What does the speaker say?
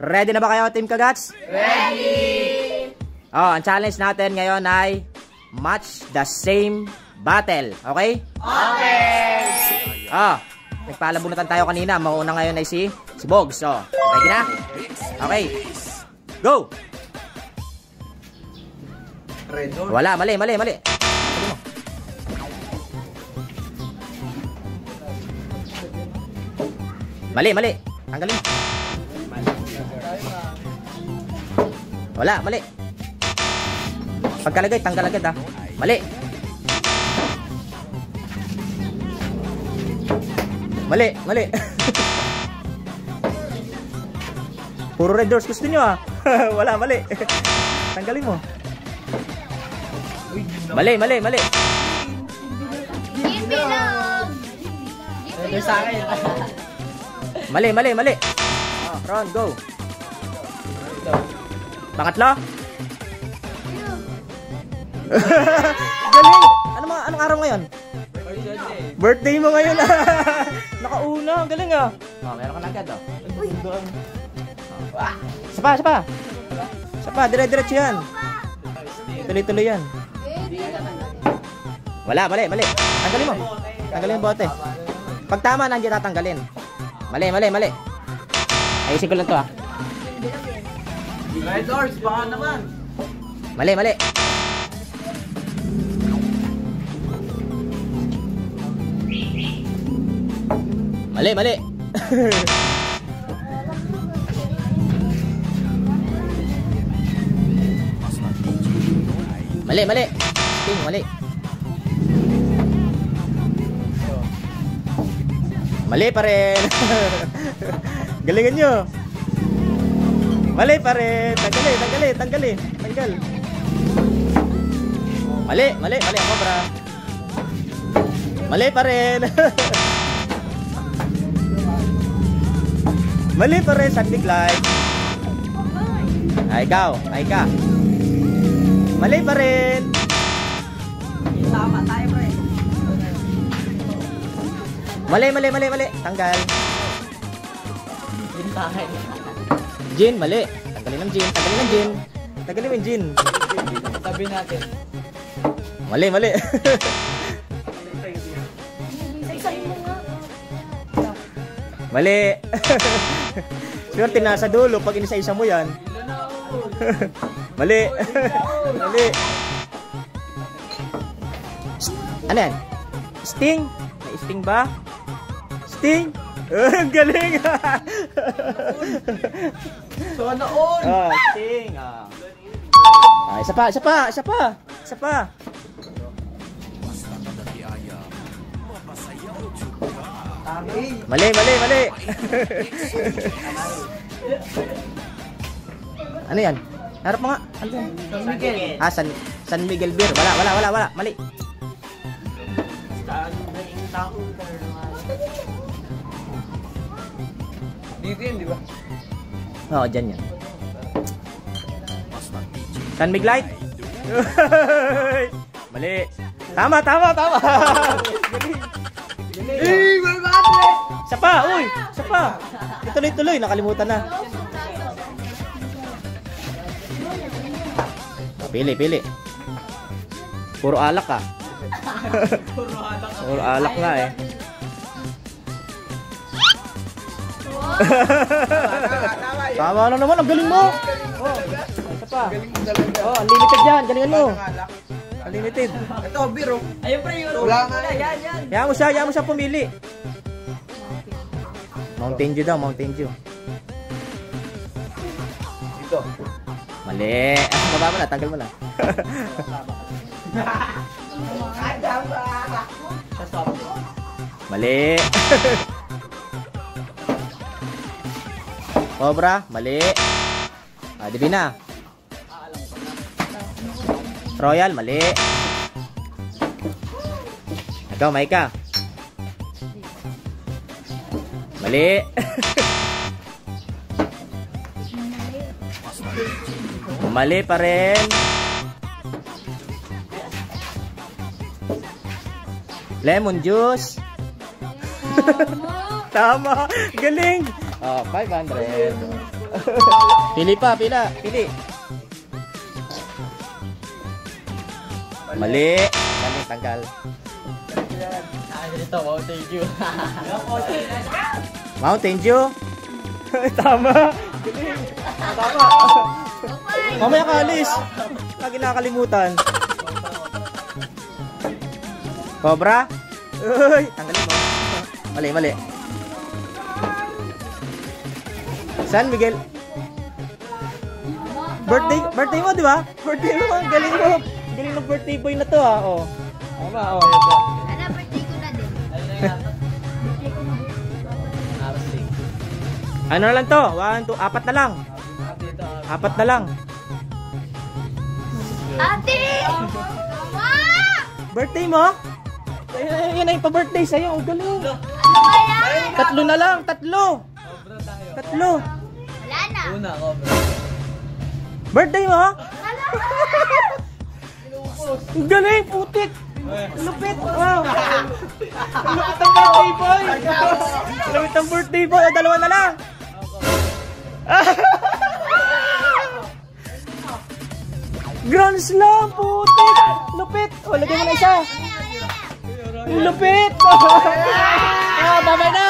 Ready na ba kayo, Team Kagats? Ready! Oh, ang challenge natin ngayon ay match the same battle. Okay? Okay! Oh, nagpalabunutan tayo kanina. Mauna ngayon ay si Bogs. So, ready na? Okay. Go! Wala, mali. Mali. Tanggalin mo. Wala, mali. Pagkalagay, tanggal agad ha. Mali. Mali. Puro red doors gusto nyo ha. Wala, mali. Tanggalin mo. Mali. Mali. Oh, Ron, go. Pangatlo. Galing. Anong araw ngayon? Birthday mo ngayon. Nakauna, galing ah. Oh, meron ka na agad oh. Sapa, dire-diretso yan. Tuloy-tuloy yan. Wala, mali. Tanggalin mo. Tanggalin yung bote. Pag tama, nandiyan tatanggalin. Mali. Ayusin ko lang to ah. Red doors, baka naman. Mali. Mali. Sting, mali. Mali pa rin. Galingan nyo. Mali pa rin. Tanggal. Mali ako, bra. Mali pa rin. Mali pa rin, Sandig Light. Ay, ikaw. Ay ka. Mali pa rin. Tama tayo, pre. Mali. Tanggal. Jin, mali. Tanggalin ng Jin. Tanggalin mo yung Jin. Sabi natin. Mali. Mali. Swerte nasa dulo pag inisa-isa mo yan. Mali. Ano yan? Sting? May Sting ba? Sting? Galing! Sana all! Sting! Isa pa! Mali! Ano yan? Harap mo nga. Ano yan? San Miguel. San Miguel Beer. Wala. Mali. Dito yun, di ba? Oo, dyan yan. San Miguel Light? Mali. Tama. May batre! Isa pa. Tuloy. Nakalimutan na. Pili. Puro alak ah. Puro alak nga eh. Tama na naman, ang galing mo. Isa pa. Unlimited yan, galingan mo. Unlimited. Ito, biro. Ayun, pre, yun. Wala nga. Yan. Hayaan mo siya pumili. Mountain Dew daw, Mountain Dew. Ito. Mali. Baba mo na, tanggal mo na. Mali. Cobra, mali. Divina. Royal, mali. Ikaw, Maika. Mali. Mali pa rin. Lemon juice. Tama. Galing. Oh, 500. Pili pa, pila. Pili. Mali. Mali, tanggal. Ito, Mountain Dew. Mountain Dew. Tama. Tama. Mamaya ka alis. Lagi nakakalimutan. Cobra. Uy, tanggalin mo. Mali, mali. San Miguel. Birthday mo, di ba? Birthday mo, galing mo. Galing ng birthday boy na to, ha. Oh. Tama, oh. Ano, birthday ko na din. Ano na lang to? 1, 2, 4 na lang. 4 na lang. Ate! Mama! Birthday mo? Yan na yung pa-birthday sa'yo. Ang galing. Ano ba yan? 3 na lang. 3. 3. Wala na. Una, Cobra. Birthday mo? Ang galing, putik. Lupit. Wow. Lupit ang birthday boy. Lupit ang birthday boy. O, 2 na lang. Grand Slam, putik. Lupit. O, lagyan mo na isa. Lupit. Babay na.